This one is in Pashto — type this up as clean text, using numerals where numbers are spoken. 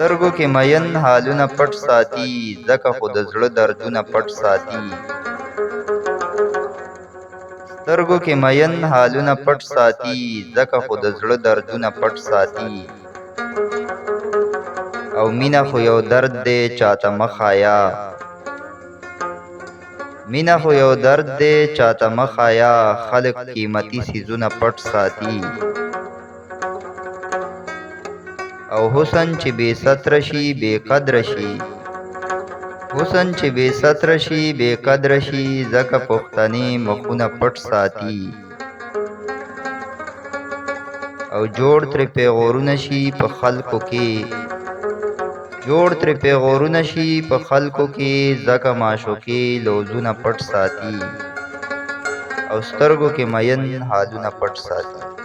سترګو کې مین حالونه پټ ساتي، ځکه خو د زړه دردونه پټ ساتي. سترګو کې مین حالونه پټ ساتي، ځکه خو د زړه دردونه پټ ساتي. او مینه خو یو درد دی چاته مه ښایه، مینه خو یو درد دی چاته مه ښایه، خلک قیمتي څیزونه پټ ساتي. او حسن چې بې ستره شي بې قدره شي، حسن چې بې ستره شي بې قدره شي، ځکه پښتنې مخونه پټ ساتي. او جوړ ترې پیغورونه شي په خلکو کې، جوړ ترې پیغورونه شي په خلکو کې، ځکه معشوقې لوظونه پټ ساتي. او سترګو کې مین حالونه پټ ساتي.